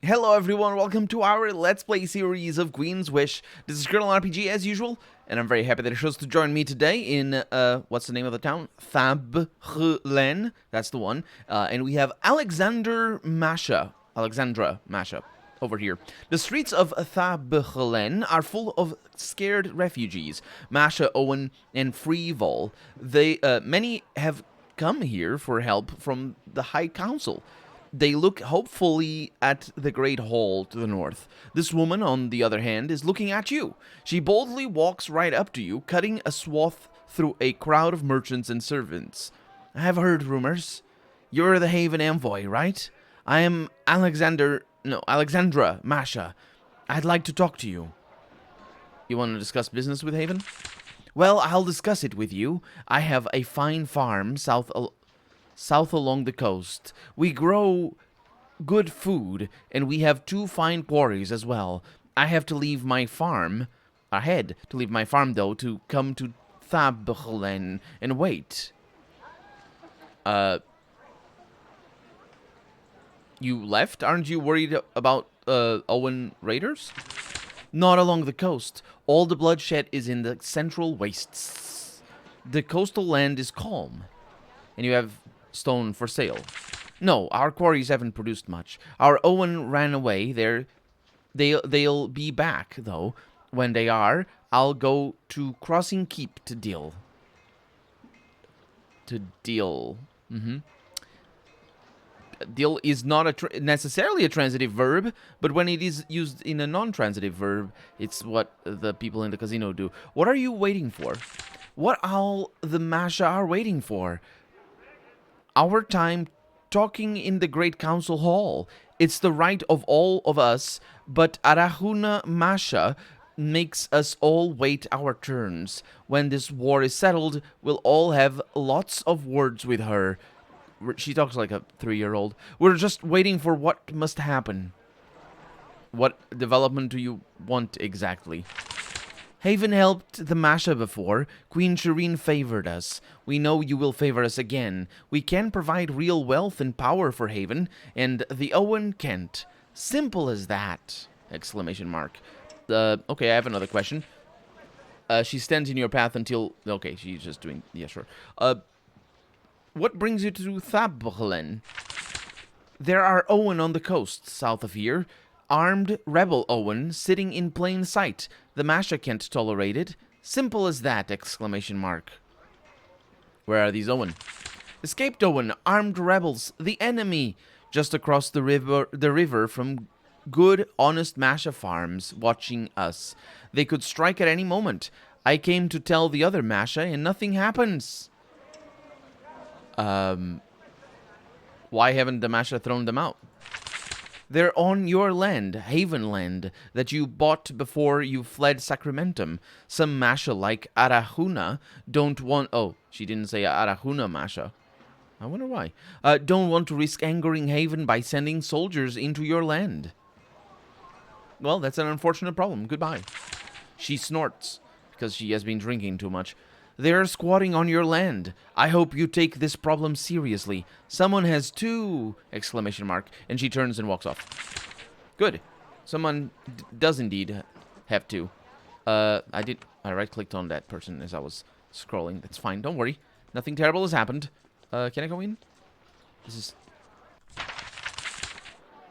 Hello everyone, welcome to our Let's Play series of Queen's Wish. This is Colonel RPG as usual, and I'm very happy that it chose to join me today in, what's the name of the town? Thablen, that's the one. And we have Alexandra Mascha, over here. The streets of Thablen are full of scared refugees, Mascha, Owen, and Freevol. Many have come here for help from the High Council. They look hopefully at the Great Hall to the north. This woman, on the other hand, is looking at you. She boldly walks right up to you, cutting a swath through a crowd of merchants and servants. I have heard rumors. You're the Haven envoy, right? I am Alexandra Mascha. I'd like to talk to you. You want to discuss business with Haven? Well, I'll discuss it with you. I have a fine farm south along the coast. We grow good food, and we have 2 fine quarries as well. I have to leave my farm, though, to come to Thablen and wait. You left? Aren't you worried about, Owen raiders? Not along the coast. All the bloodshed is in the central wastes. The coastal land is calm, and you have stone for sale. No, our quarries haven't produced much. Our Owen ran away. They'll be back, though. When they are, I'll go to Crossing Keep to deal. Deal is not necessarily a transitive verb, but when it is used in a non-transitive verb, it's what the people in the casino do. What are you waiting for? What all the Mascha are waiting for? Our time talking in the Great Council Hall. It's the right of all of us, but Arahuna Mascha makes us all wait our turns. When this war is settled, we'll all have lots of words with her. She talks like a 3-year-old. We're just waiting for what must happen. What development do you want exactly? Haven helped the Mascha before. Queen Shireen favored us. We know you will favor us again. We can provide real wealth and power for Haven, and the Owen can't. Simple as that! Exclamation mark. Okay, I have another question. She stands in your path until... Okay, she's just doing... Yeah, sure. What brings you to Thablen? There are Owen on the coast, south of here. Armed rebel Owen sitting in plain sight. The Mascha can't tolerate it. Simple as that! Exclamation mark. Where are these Owen? Escaped Owen, armed rebels, the enemy, just across the river from good, honest Mascha farms, watching us. They could strike at any moment. I came to tell the other Mascha, and nothing happens. Why haven't the Mascha thrown them out? They're on your land, Haven land, that you bought before you fled Sacramentum. Some Mascha like Arahuna don't want... Oh, she didn't say Arahuna Mascha. I wonder why. Don't want to risk angering Haven by sending soldiers into your land. Well, that's an unfortunate problem. Goodbye. She snorts, because she has been drinking too much. They're squatting on your land. I hope you take this problem seriously. Someone has to... Exclamation mark. And she turns and walks off. Good. Someone does indeed have to. I right-clicked on that person as I was scrolling. That's fine. Don't worry. Nothing terrible has happened. Can I go in? This is...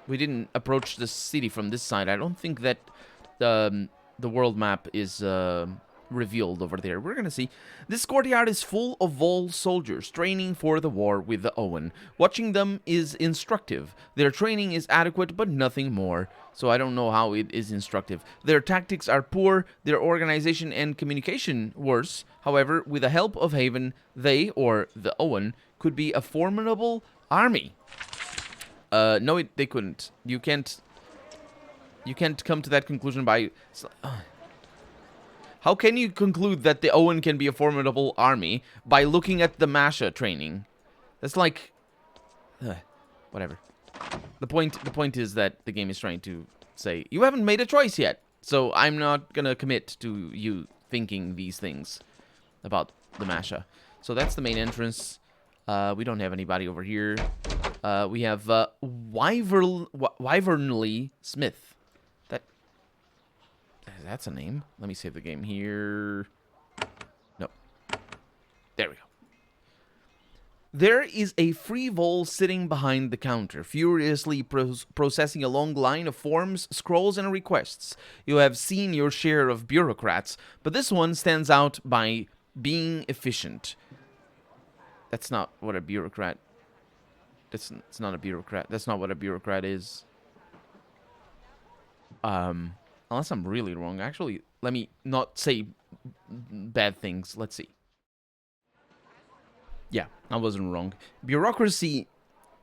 We didn't approach the city from this side. I don't think that the world map is... revealed over there. We're gonna see. This courtyard is full of Vol soldiers training for the war with the Owen. Watching them is instructive. Their training is adequate, but nothing more. So I don't know how it is instructive. Their tactics are poor, their organization and communication worse. However, with the help of Haven, they, or the Owen, could be a formidable army. No, they couldn't. You can't come to that conclusion by... How can you conclude that the Owen can be a formidable army by looking at the Mascha training? That's like... whatever. The point is that the game is trying to say, you haven't made a choice yet, so I'm not gonna commit to you thinking these things about the Mascha. So that's the main entrance. We don't have anybody over here. We have Wyvernly Smith. That's a name. Let me save the game here. No. There we go. There is a free-vol sitting behind the counter, furiously processing a long line of forms, scrolls, and requests. You have seen your share of bureaucrats, but this one stands out by being efficient. That's not what a bureaucrat... It's not a bureaucrat. That's not what a bureaucrat is. Unless I'm really wrong. Actually, let me not say bad things. Let's see. Yeah, I wasn't wrong. Bureaucracy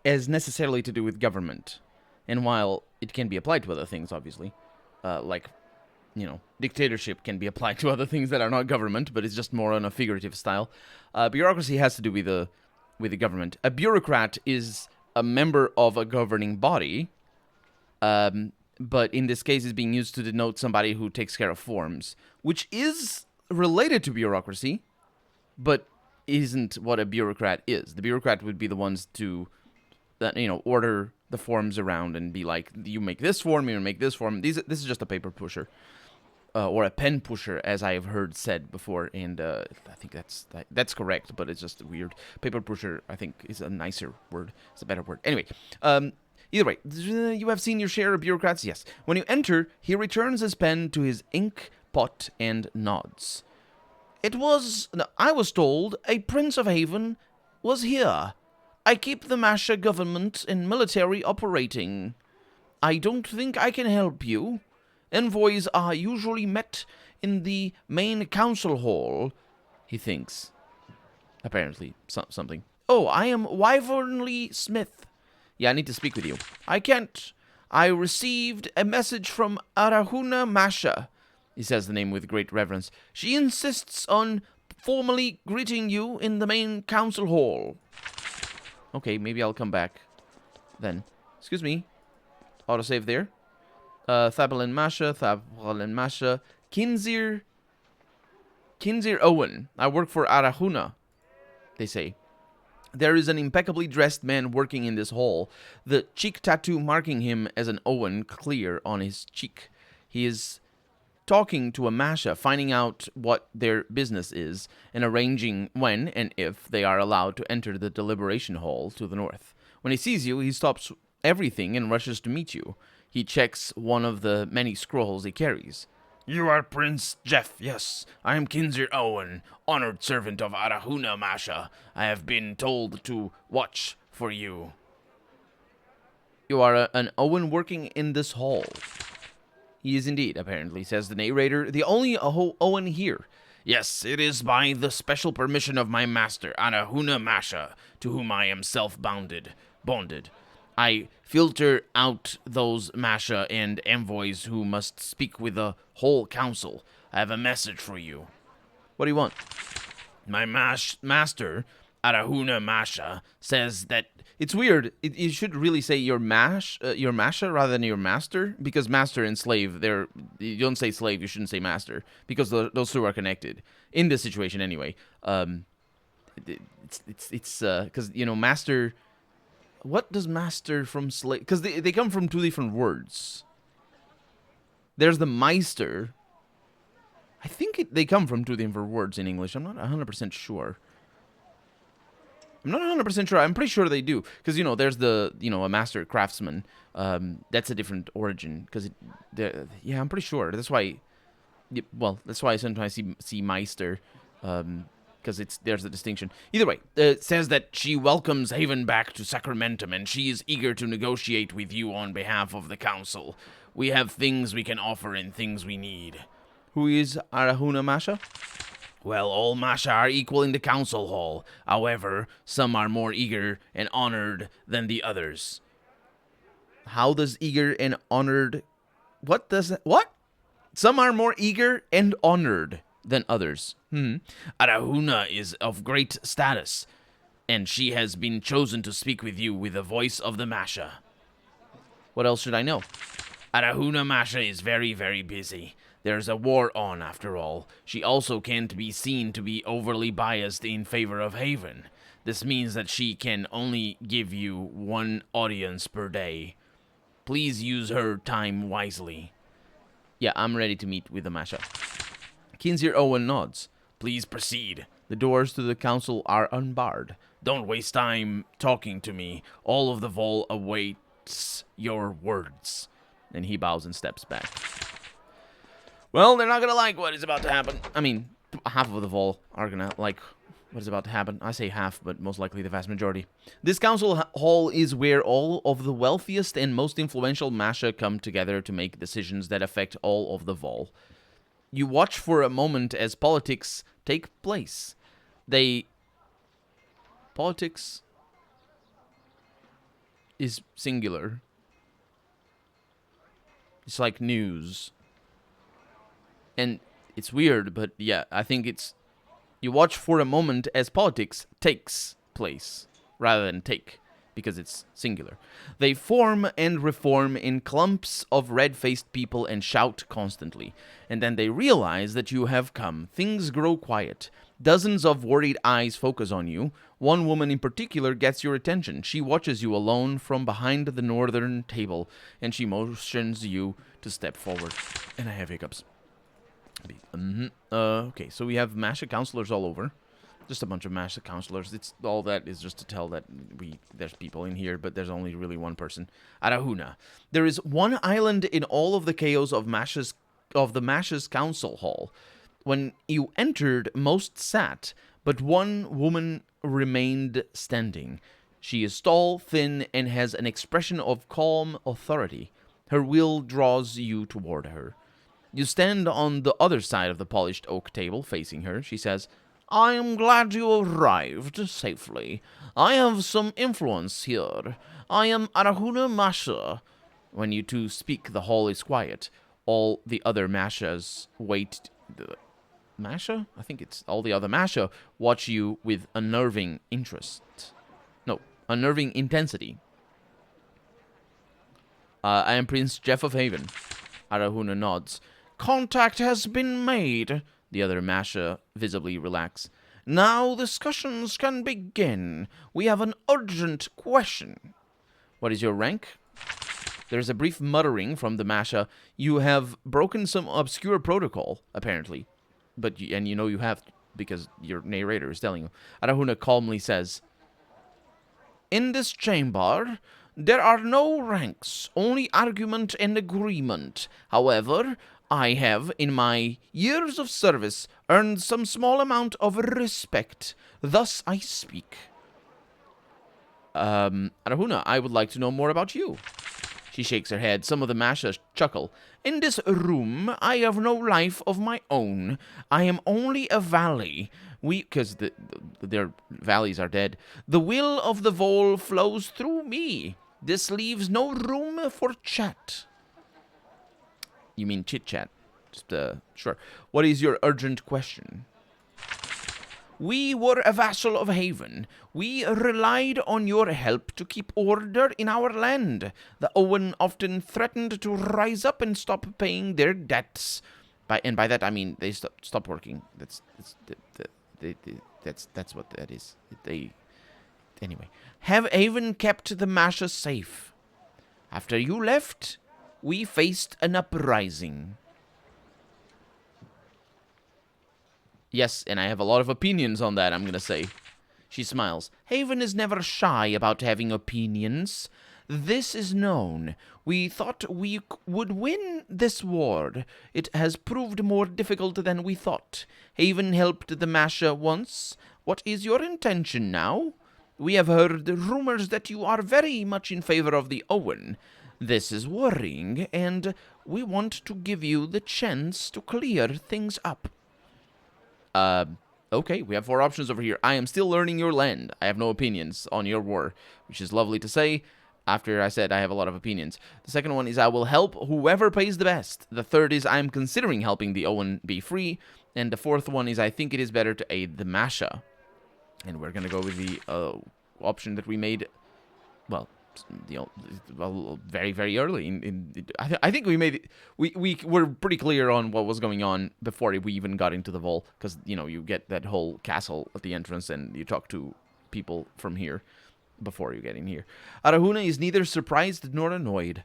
has necessarily to do with government. And while it can be applied to other things, obviously, like, you know, dictatorship can be applied to other things that are not government, but it's just more on a figurative style. Bureaucracy has to do with the government. A bureaucrat is a member of a governing body, but in this case is being used to denote somebody who takes care of forms, which is related to bureaucracy, but isn't what a bureaucrat is. The bureaucrat would be the ones to, order the forms around and be like, you make this form, you make this form. This is just a paper pusher. Or a pen pusher, as I have heard said before, and I think that's correct, but it's just weird. Paper pusher, I think, is a nicer word. It's a better word. Anyway, either way, you have seen your share of bureaucrats, yes. When you enter, he returns his pen to his ink pot and nods. I was told a Prince of Haven was here. I keep the Mascha government and military operating. I don't think I can help you. Envoys are usually met in the main council hall, he thinks. Apparently, something. Oh, I am Wyvernly Smith. Yeah, I need to speak with you. I can't. I received a message from Arahuna Mascha. He says the name with great reverence. She insists on formally greeting you in the main council hall. Okay, maybe I'll come back then. Excuse me. Autosave there. Thabelin Mascha. Kinzir Owen. I work for Arahuna, they say. There is an impeccably dressed man working in this hall, the cheek tattoo marking him as an Owen clear on his cheek. He is talking to a Mascha, finding out what their business is, and arranging when and if they are allowed to enter the deliberation hall to the north. When he sees you, he stops everything and rushes to meet you. He checks one of the many scrolls he carries. You are Prince Jeff, yes. I am Kinzer Owen, honored servant of Arahuna Mascha. I have been told to watch for you. You are an Owen working in this hall. He is indeed, apparently, says the narrator, the only Owen here. Yes, it is by the special permission of my master, Arahuna Mascha, to whom I am self-bonded. I filter out those Mascha and envoys who must speak with the whole council. I have a message for you. What do you want? My master, Arahuna Mascha, says that it's weird. You should really say your Mascha rather than your master, because master and slave, you don't say slave, you shouldn't say master, because those two are connected in this situation anyway. It's because master. What does master from slave? Because they come from two different words. There's the Meister. I think they come from two different words in English. I'm not 100% sure. I'm pretty sure they do. Because, there's a master craftsman. That's a different origin. Because, yeah, I'm pretty sure. That's why, that's why I sometimes see Meister. Because there's a distinction. Either way, it says that she welcomes Haven back to Sacramentum, and she is eager to negotiate with you on behalf of the council. We have things we can offer and things we need. Who is Arahuna Mascha? Well, all Mascha are equal in the council hall. However, some are more eager and honored than the others. How does eager and honored... What? Some are more eager and honored than others. Arahuna is of great status, and she has been chosen to speak with you with the voice of the Mascha. What else should I know? Arahuna Mascha is very, very busy. There's a war on, after all. She also can't be seen to be overly biased in favor of Haven. This means that she can only give you one audience per day. Please use her time wisely. Yeah, I'm ready to meet with the Masha. Kinzier Owen nods. Please proceed. The doors to the council are unbarred. Don't waste time talking to me. All of the Vol awaits your words. And he bows and steps back. Well, they're not gonna like what is about to happen. I mean, half of the Vol are gonna like what is about to happen. I say half, but most likely the vast majority. This council hall is where all of the wealthiest and most influential Masha come together to make decisions that affect all of the Vol. You watch for a moment as politics take place. Politics is singular. It's like news. And it's weird, but yeah, I think it's... You watch for a moment as politics takes place, rather than take, because it's singular. They form and reform in clumps of red-faced people and shout constantly. And then they realize that you have come. Things grow quiet. Dozens of worried eyes focus on you. One woman in particular gets your attention. She watches you alone from behind the northern table, and she motions you to step forward. And I have hiccups. Okay, so we have Masha counselors all over. Just a bunch of Masha counselors. It's all that is just to tell that there's people in here, but there's only really one person. Arahuna. There is one island in all of the chaos of the Masha's council hall. When you entered, most sat, but one woman remained standing. She is tall, thin, and has an expression of calm authority. Her will draws you toward her. You stand on the other side of the polished oak table, facing her. She says, I am glad you arrived safely. I have some influence here. I am Arahuna Mascha. When you two speak, the hall is quiet. All the other Mashas wait... Masha? I think it's all the other Masha watch you with unnerving interest. No, unnerving intensity. I am Prince Jeff of Haven. Arahuna nods. Contact has been made. The other Masha visibly relax. Now discussions can begin. We have an urgent question. What is your rank? There's a brief muttering from the Masha. You have broken some obscure protocol, apparently. And you know you have, because your narrator is telling you. Arahuna calmly says, in this chamber, there are no ranks, only argument and agreement. However, I have, in my years of service, earned some small amount of respect. Thus I speak. Arahuna, I would like to know more about you. She shakes her head. Some of the Mashas chuckle. In this room, I have no life of my own. I am only a valley. Because their valleys are dead. The will of the Vol flows through me. This leaves no room for chat. You mean chit-chat? Just, sure. What is your urgent question? We were a vassal of Haven. We relied on your help to keep order in our land. The Owen often threatened to rise up and stop paying their debts. By that I mean they stop working. That's what that is. Anyway. Have Haven kept the Masha safe? After you left, we faced an uprising. Yes, and I have a lot of opinions on that, I'm gonna say. She smiles. Haven is never shy about having opinions. This is known. We thought we would win this war. It has proved more difficult than we thought. Haven helped the Masha once. What is your intention now? We have heard rumors that you are very much in favor of the Owen. This is worrying, and we want to give you the chance to clear things up. Okay, we have 4 options over here. I am still learning your land. I have no opinions on your war, which is lovely to say after I said I have a lot of opinions. The second one is I will help whoever pays the best. The third is I am considering helping the Owen be free. And the fourth one is I think it is better to aid the Masha. And we're going to go with the option that we made, well, well, very, very early. I think we made it, we were pretty clear on what was going on before we even got into the vault, because, you get that whole castle at the entrance, and you talk to people from here before you get in here. Arahuna is neither surprised nor annoyed.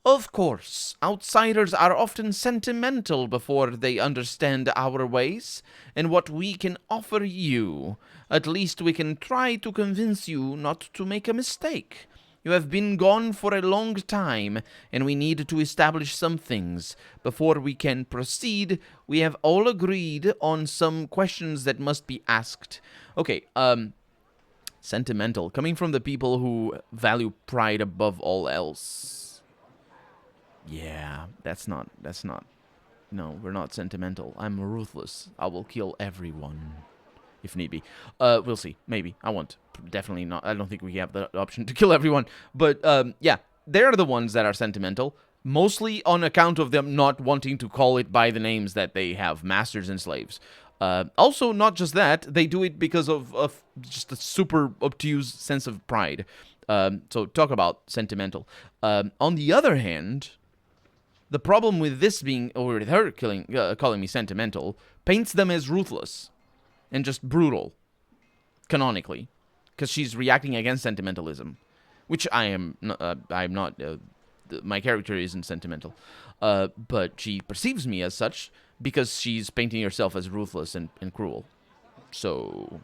Of course, outsiders are often sentimental before they understand our ways and what we can offer you. At least we can try to convince you not to make a mistake. You have been gone for a long time, and we need to establish some things. Before we can proceed, we have all agreed on some questions that must be asked. Okay, sentimental. Coming from the people who value pride above all else. Yeah, that's not. No, we're not sentimental. I'm ruthless. I will kill everyone, if need be. We'll see. Maybe. I won't. Definitely not. I don't think we have the option to kill everyone. But, yeah, they're the ones that are sentimental. Mostly on account of them not wanting to call it by the names that they have, masters and slaves. Also, not just that, they do it because of just a super obtuse sense of pride. So talk about sentimental. On the other hand, the problem with this being, or with her calling me sentimental, paints them as ruthless and just brutal, canonically, because she's reacting against sentimentalism, which I am. I'm not. My character isn't sentimental, but she perceives me as such because she's painting herself as ruthless and cruel. So,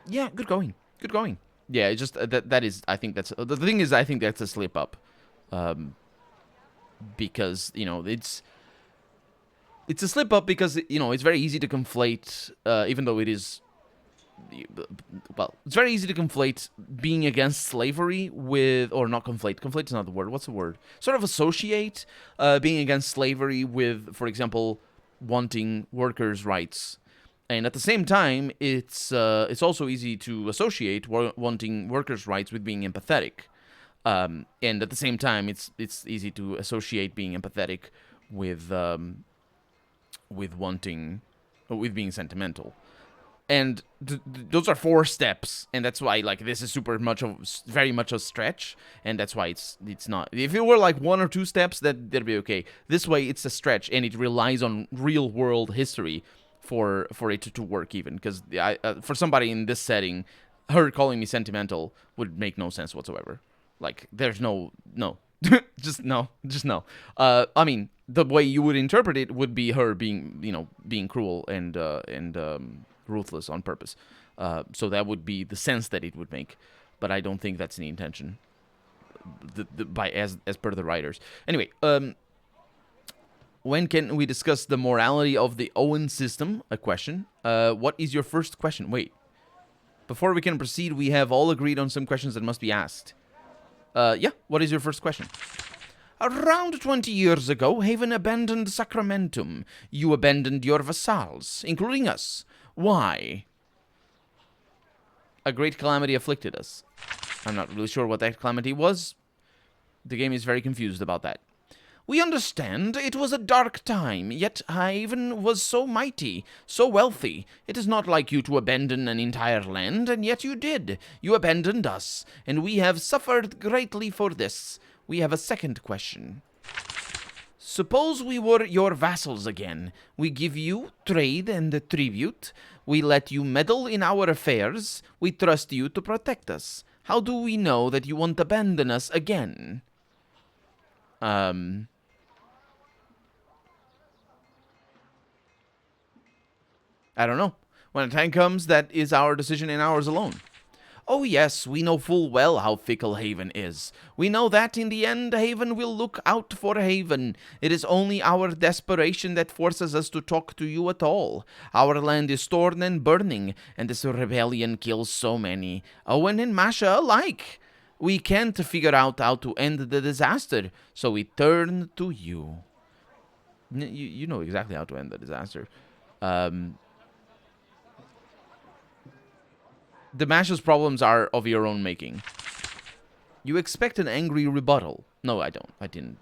yeah, good going. Yeah, it's just that is. I think that's the thing. I think that's a slip up. Because, it's a slip up because, it's very easy to conflate, even though it is, well, it's very easy to conflate being against slavery with, or not conflate is not the word, what's the word? Sort of associate being against slavery with, for example, wanting workers' rights. And at the same time, it's also easy to associate wanting workers' rights with being empathetic. And at the same time, it's easy to associate being empathetic with being sentimental, and those are 4 steps, and that's why this is very much a stretch, and that's why it's not. If it were 1 or 2 steps, that'd be okay. This way, it's a stretch, and it relies on real world history for it to work, even because for somebody in this setting, her calling me sentimental would make no sense whatsoever. There's no, just no. I mean, the way you would interpret it would be her being cruel and ruthless on purpose. So that would be the sense that it would make, but I don't think that's the intention. As per the writers. Anyway, when can we discuss the morality of the Owen system? A question. What is your first question? Wait. Before we can proceed, we have all agreed on some questions that must be asked. Yeah, what is your first question? Around 20 years ago, Haven abandoned Sacramentum. You abandoned your vassals, including us. Why? A great calamity afflicted us. I'm not really sure what that calamity was. The game is very confused about that. We understand it was a dark time, yet Haven was so mighty, so wealthy. It is not like you to abandon an entire land, and yet you did. You abandoned us, and we have suffered greatly for this. We have a second question. Suppose we were your vassals again. We give you trade and tribute. We let you meddle in our affairs. We trust you to protect us. How do we know that you won't abandon us again? I don't know. When a time comes, that is our decision and ours alone. Oh yes, we know full well how fickle Haven is. We know that in the end, Haven will look out for Haven. It is only our desperation that forces us to talk to you at all. Our land is torn and burning, and this rebellion kills so many, Owen and Mascha alike. We can't figure out how to end the disaster, so we turn to you. You know exactly how to end the disaster. The Masha's problems are of your own making. You expect an angry rebuttal. No, I don't. I didn't.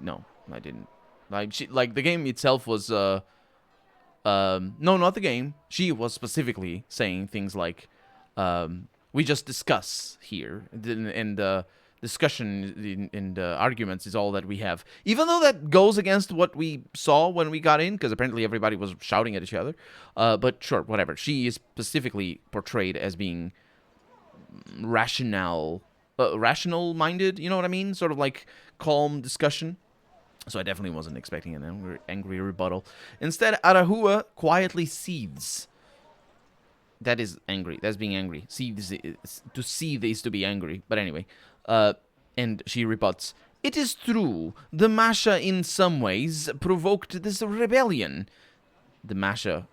No, I didn't. The game itself was, no, not the game. She was specifically saying things like, We just discuss here, and the discussion and arguments is all that we have. Even though that goes against what we saw when we got in, because apparently everybody was shouting at each other. But sure, whatever. She is specifically portrayed as being rational-minded, you know what I mean? Sort of like calm discussion. So I definitely wasn't expecting an angry rebuttal. Instead, Arahua quietly seethes. That is angry. That's being angry. To seethe is to be angry. But anyway, and she rebuts. It is true. The Mascha in some ways provoked this rebellion. The Mascha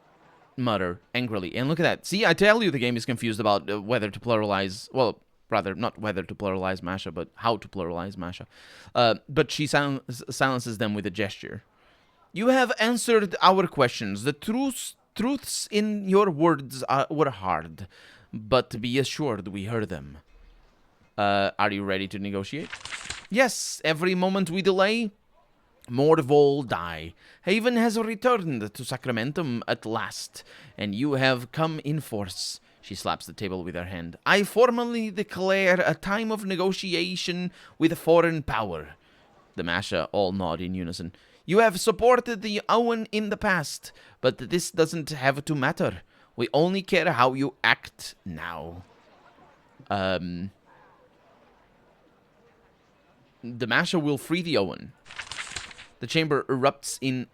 mutter angrily. And look at that. See, I tell you the game is confused about whether to pluralize... Well, rather, not whether to pluralize Mascha, but how to pluralize Mascha. But she silences them with a gesture. You have answered our questions. The truths in your words were hard, but be assured we heard them. Are you ready to negotiate? Yes, every moment we delay, more will die. Haven has returned to Sacramentum at last, and you have come in force. She slaps the table with her hand. I formally declare a time of negotiation with a foreign power. The Mascha all nod in unison. You have supported the Owen in the past, but this doesn't have to matter. We only care how you act now. The Mascha will free the Owen. The chamber erupts in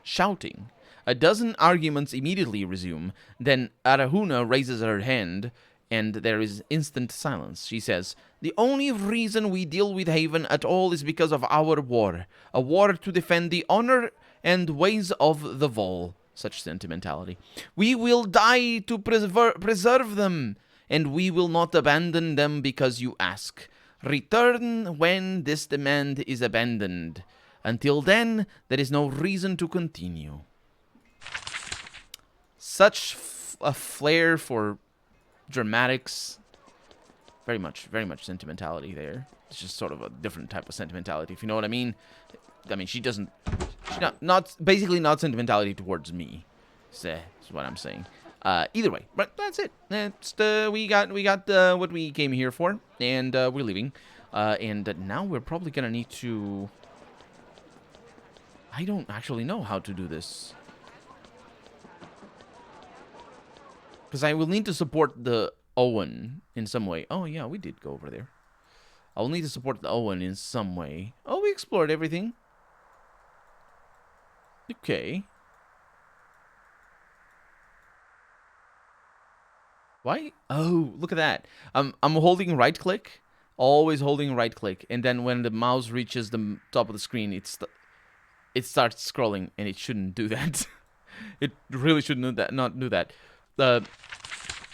shouting. A dozen arguments immediately resume. Then Arahuna raises her hand, and there is instant silence. She says, the only reason we deal with Haven at all is because of our war. A war to defend the honor and ways of the Vol. Such sentimentality. We will die to preserve them, and we will not abandon them because you ask. Return when this demand is abandoned. Until then, there is no reason to continue. Such a flair for dramatics. Very much sentimentality there. It's just sort of a different type of sentimentality, if you know what I mean. I mean, she's basically not sentimentality towards me. Is what I'm saying. Either way, but that's it. We got what we came here for, and we're leaving. And now we're probably gonna need to... I don't actually know how to do this. Because I will need to support the Owen in some way. Oh, yeah, we did go over there. I will need to support the Owen in some way. Oh, we explored everything. Okay. Why? Oh, look at that. I'm holding right click. Always holding right click. And then when the mouse reaches the top of the screen, it starts scrolling, and it shouldn't do that. It really shouldn't not do that.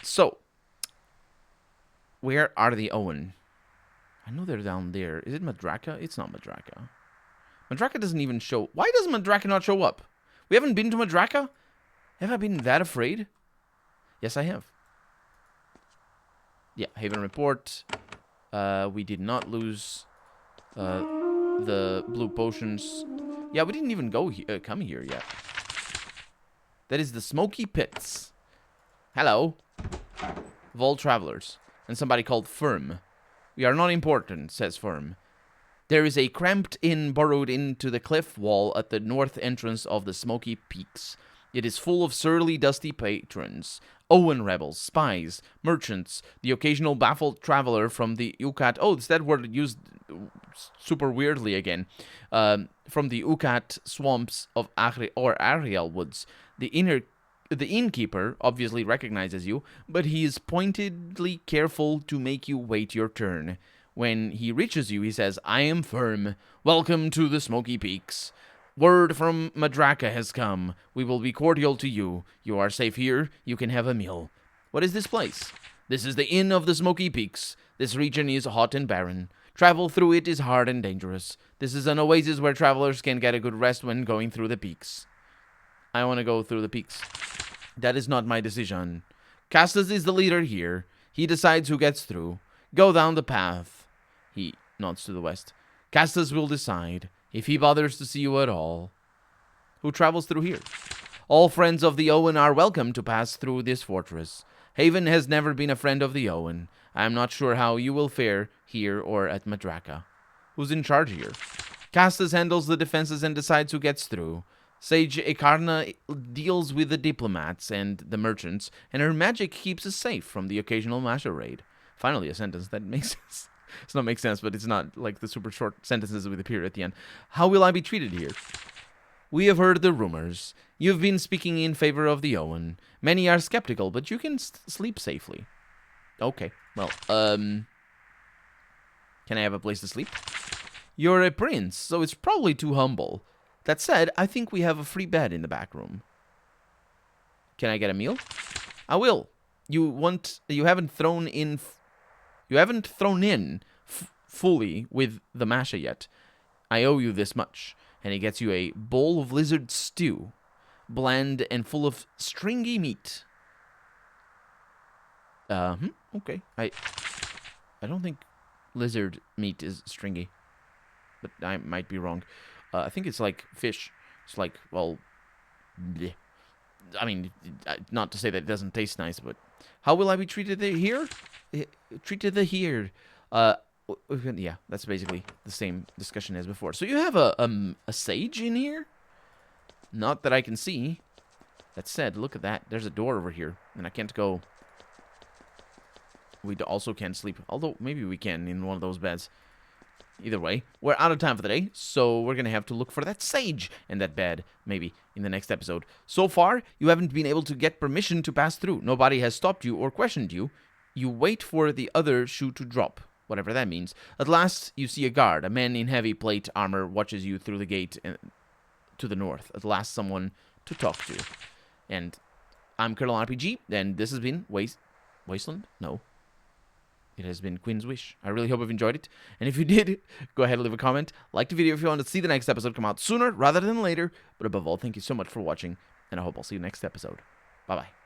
So, where are the Owen? I know they're down there. Is it Madraka? It's not Madraka. Madraka doesn't even show... Why does Madraka not show up? We haven't been to Madraka? Have I been that afraid? Yes, I have. Yeah, Haven report. We did not lose the blue potions. Yeah, we didn't even come here yet. That is the Smoky Pits. Hello. Vol travelers. And somebody called Firm. We are not important, says Firm. There is a cramped inn burrowed into the cliff wall at the north entrance of the Smoky Peaks. It is full of surly, dusty patrons, Owen rebels, spies, merchants, the occasional baffled traveler from the Ucat... Oh, it's that word used super weirdly again. From the Ucat swamps of Ariel Woods. The innkeeper obviously recognizes you, but he is pointedly careful to make you wait your turn. When he reaches you, he says, I am Firm. Welcome to the Smoky Peaks. Word from Madraka has come. We will be cordial to you. You are safe here. You can have a meal. What is this place? This is the Inn of the Smoky Peaks. This region is hot and barren. Travel through it is hard and dangerous. This is an oasis where travelers can get a good rest when going through the peaks. I want to go through the peaks. That is not my decision. Castus is the leader here. He decides who gets through. Go down the path. He nods to the west. Castus will decide, if he bothers to see you at all. Who travels through here? All friends of the Owen are welcome to pass through this fortress. Haven has never been a friend of the Owen. I am not sure how you will fare here or at Madraka. Who's in charge here? Castus handles the defenses and decides who gets through. Sage Ekarna deals with the diplomats and the merchants, and her magic keeps us safe from the occasional Mascha raid. Finally, a sentence that makes sense. It's not make sense, but it's not like the super short sentences with a period at the end. How will I be treated here? We have heard the rumors. You've been speaking in favor of the Owen. Many are skeptical, but you can sleep safely. Okay, well, can I have a place to sleep? You're a prince, so it's probably too humble. That said, I think we have a free bed in the back room. Can I get a meal? I will. You haven't thrown in fully with the Mascha yet. I owe you this much. And he gets you a bowl of lizard stew, bland and full of stringy meat. Okay. I don't think lizard meat is stringy, but I might be wrong. I think it's like fish. It's like, well, bleh. I mean, not to say that it doesn't taste nice, but how will I be treated here? Treated here. Yeah, that's basically the same discussion as before. So you have a sage in here? Not that I can see. That said, look at that. There's a door over here, and I can't go. We also can't sleep, although maybe we can in one of those beds. Either way, we're out of time for the day, so we're going to have to look for that sage and that bed, maybe, in the next episode. So far, you haven't been able to get permission to pass through. Nobody has stopped you or questioned you. You wait for the other shoe to drop, whatever that means. At last, you see a guard. A man in heavy plate armor watches you through the gate to the north. At last, someone to talk to. And I'm Colonel RPG, and this has been Wasteland? No. It has been Quinn's Wish. I really hope you've enjoyed it. And if you did, go ahead and leave a comment. Like the video if you want to see the next episode come out sooner rather than later. But above all, thank you so much for watching. And I hope I'll see you next episode. Bye-bye.